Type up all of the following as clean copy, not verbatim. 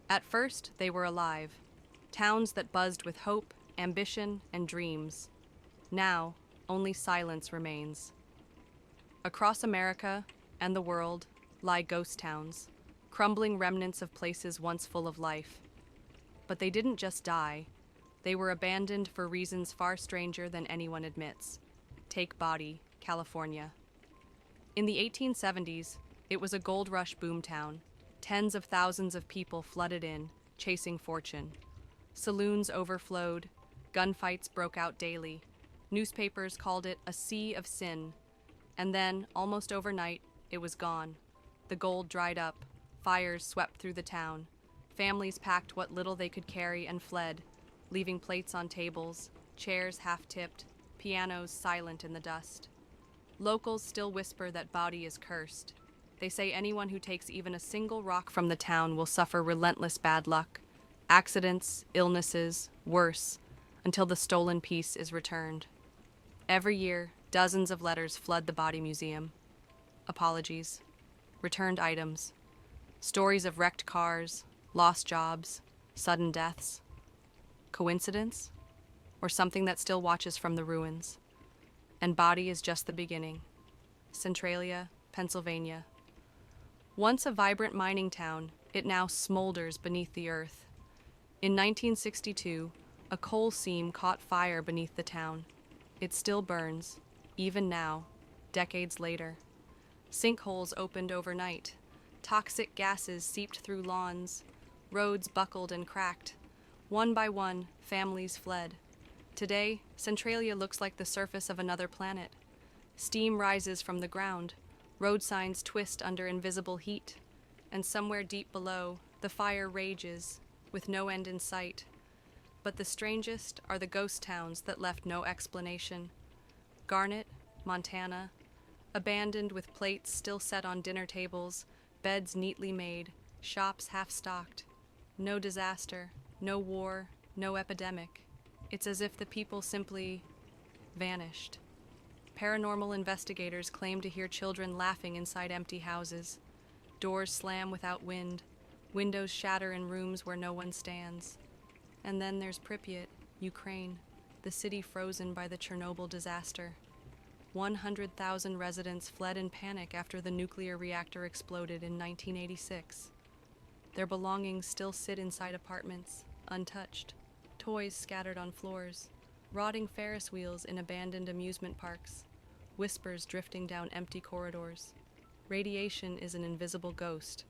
At first, they were alive, towns that buzzed with hope, ambition, and dreams. Now, only silence remains. Across America and the world lie ghost towns, crumbling remnants of places once full of life. But they didn't just die, they were abandoned for reasons far stranger than anyone admits. Take Body, California. In the 1870s, it was a gold rush boomtown. Tens of thousands of people flooded in, chasing fortune. Saloons overflowed, gunfights broke out daily. Newspapers called it a sea of sin. And then, almost overnight, it was gone. The gold dried up, fires swept through the town. Families packed what little they could carry and fled, leaving plates on tables, chairs half-tipped, pianos silent in the dust. Locals still whisper that Body is cursed. They say anyone who takes even a single rock from the town will suffer relentless bad luck, accidents, illnesses, worse, until the stolen piece is returned. Every year, dozens of letters flood the Body Museum. Apologies, returned items, stories of wrecked cars, lost jobs, sudden deaths. Coincidence? Or something that still watches from the ruins? And Body is just the beginning. Centralia, Pennsylvania. Once a vibrant mining town, it now smolders beneath the earth. In 1962, a coal seam caught fire beneath the town. It still burns, even now, decades later. Sinkholes opened overnight. Toxic gases seeped through lawns. Roads buckled and cracked. One by one, families fled. Today, Centralia looks like the surface of another planet. Steam rises from the ground. Road signs twist under invisible heat. And somewhere deep below, the fire rages, with no end in sight. But the strangest are the ghost towns that left no explanation. Garnet, Montana, abandoned with plates still set on dinner tables, beds neatly made, shops half-stocked. No disaster, no war, no epidemic. It's as if the people simply vanished. Paranormal investigators claim to hear children laughing inside empty houses. Doors slam without wind, windows shatter in rooms where no one stands. And then there's Pripyat, Ukraine, the city frozen by the Chernobyl disaster. 100,000 residents fled in panic after the nuclear reactor exploded in 1986. Their belongings still sit inside apartments, untouched. Toys scattered on floors, rotting Ferris wheels in abandoned amusement parks, whispers drifting down empty corridors. Radiation is an invisible ghost,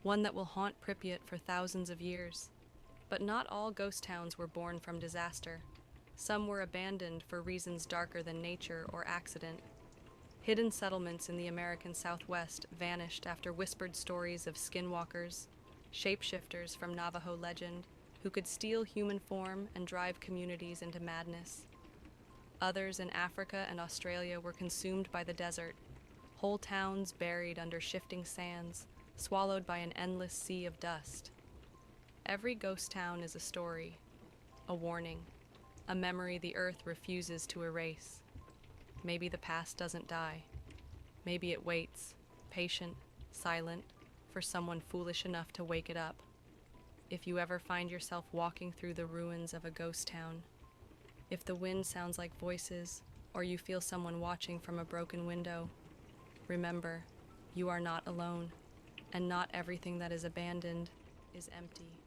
one that will haunt Pripyat for thousands of years. But not all ghost towns were born from disaster. Some were abandoned for reasons darker than nature or accident. Hidden settlements in the American Southwest vanished after whispered stories of skinwalkers, shapeshifters from Navajo legend, who could steal human form and drive communities into madness. Others in Africa and Australia were consumed by the desert, whole towns buried under shifting sands, swallowed by an endless sea of dust. Every ghost town is a story, a warning, a memory the earth refuses to erase. Maybe the past doesn't die. Maybe it waits, patient, silent, for someone foolish enough to wake it up. If you ever find yourself walking through the ruins of a ghost town, if the wind sounds like voices, or you feel someone watching from a broken window, remember, you are not alone, and not everything that is abandoned is empty.